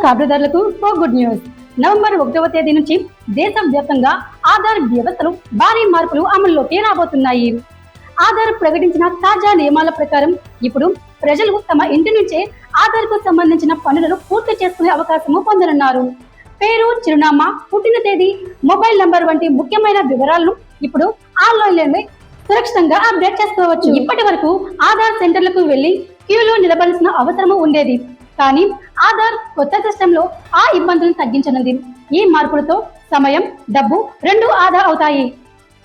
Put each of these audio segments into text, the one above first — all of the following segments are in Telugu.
కాపీదారులకు ఓ గుడ్ న్యూస్. నవంబర్ 1వ తేదీ నుంచి దేశవ్యాప్తంగా ఆధార్ వ్యవస్థలో భారీ మార్పులు అమల్లోకి రాబోతున్నాయి. ఆధార్ ప్రకటించిన తాజా నియమాల ప్రకారం ఇప్పుడు ప్రజలు తమ ఇంటి నుంచే ఆధార్ కు సంబంధించిన పనులను పూర్తి చేసుకునే అవకాశము పొందనున్నారు. పేరు, చిరునామా, పుట్టిన తేదీ, మొబైల్ నంబర్ వంటి ముఖ్యమైన వివరాలను ఇప్పుడు ఆన్లైన్లోనే సురక్షితంగా అప్డేట్ చేసుకోవచ్చు. ఇప్పటి వరకు ఆధార్ సెంటర్లకు వెళ్లి క్యూలో నిలబడాల్సిన అవసరం ఉండేది. కానీ ఆధార్ కొత్త సిస్టంలో ఆ ఇబ్బందులను తగ్గించనుంది. ఈ మార్పులతో సమయం, డబ్బు రెండు ఆదా అవుతాయి.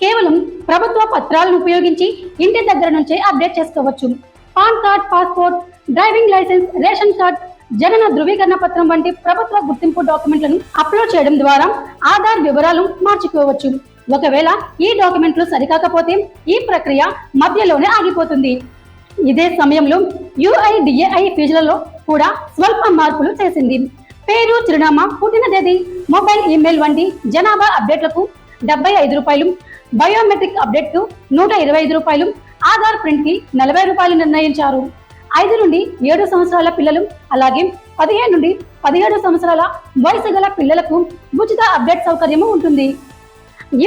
కేవలం ప్రభుత్వ పత్రాలను ఉపయోగించి ఇంటి దగ్గర నుంచే అప్డేట్ చేసుకోవచ్చు. PAN card, passport, driving licence, ration card, జనన ధృవీకరణ పత్రం వంటి ప్రభుత్వ గుర్తింపు డాక్యుమెంట్లను అప్లోడ్ చేయడం ద్వారా ఆధార్ వివరాలు మార్చుకోవచ్చు. ఒకవేళ ఈ డాక్యుమెంట్లు సరికాకపోతే ఈ ప్రక్రియ మధ్యలోనే ఆగిపోతుంది. ఇదే సమయంలో UIDAI ఫీజులలో కూడా స్వల్ప మార్పులు చేసింది. పేరు, చిరునామా, పుట్టిన తేదీ, మొబైల్, ఈమెయిల్ వంటి జనాభా అప్డేట్లకు ₹75, బయోమెట్రిక్ అప్డేట్ కు ₹125, ఆధార్ ప్రింట్ కి ₹40 నిర్ణయించారు. 5 నుండి 7 సంవత్సరాల పిల్లలు, అలాగే 15 నుండి 17 సంవత్సరాల వయసు గల పిల్లలకు ఉచిత అప్డేట్ సౌకర్యం ఉంటుంది.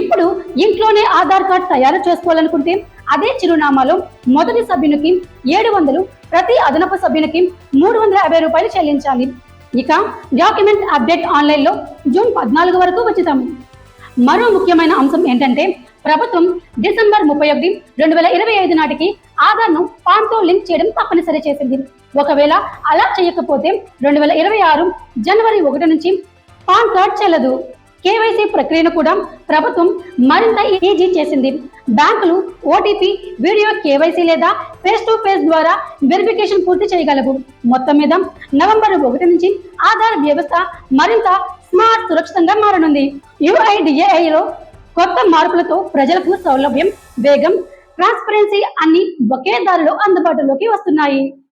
ఇప్పుడు ఇంట్లోనే ఆధార్ కార్డ్ తయారు చేసుకోవాలనుకుంటే అదే చిరునామాలో మొదటి సభ్యునికి 700, ప్రతి అదనపు సభ్యునికి ₹350 చెల్లించాలి. ఇక డాక్యుమెంట్ అప్డేట్ ఆన్లైన్లో జూన్ 14 వరకు ఉచితం. మరో ముఖ్యమైన అంశం ఏంటంటే ప్రభుత్వం డిసెంబర్ 31, 2025 నాటికి ఆధార్ను పాన్తో లింక్ చేయడం తప్పనిసరి చేసింది. ఒకవేళ అలా చేయకపోతే 2026 జనవరి 1 నుంచి పాన్ కార్డ్ చెల్లదు. KYC ప్రక్రియను కూడా ప్రభుత్వం మరింత ఈజీ చేసింది. బ్యాంకులు OTP, వీడియో KYC లేదా ఫేస్ టు ఫేస్ ద్వారా వెరిఫికేషన్ పూర్తి చేయగలవు. మొత్తం మీద నవంబర్ 1 నుంచి ఆధార్ వ్యవస్థ మరింత స్మార్ట్, సురక్షితంగా మారనుంది. UIDAIలో కొత్త మార్పులతో ప్రజలకు సౌలభ్యం, వేగం, ట్రాన్స్పరెన్సీ అన్ని ఒకే దారిలో అందుబాటులోకి వస్తున్నాయి.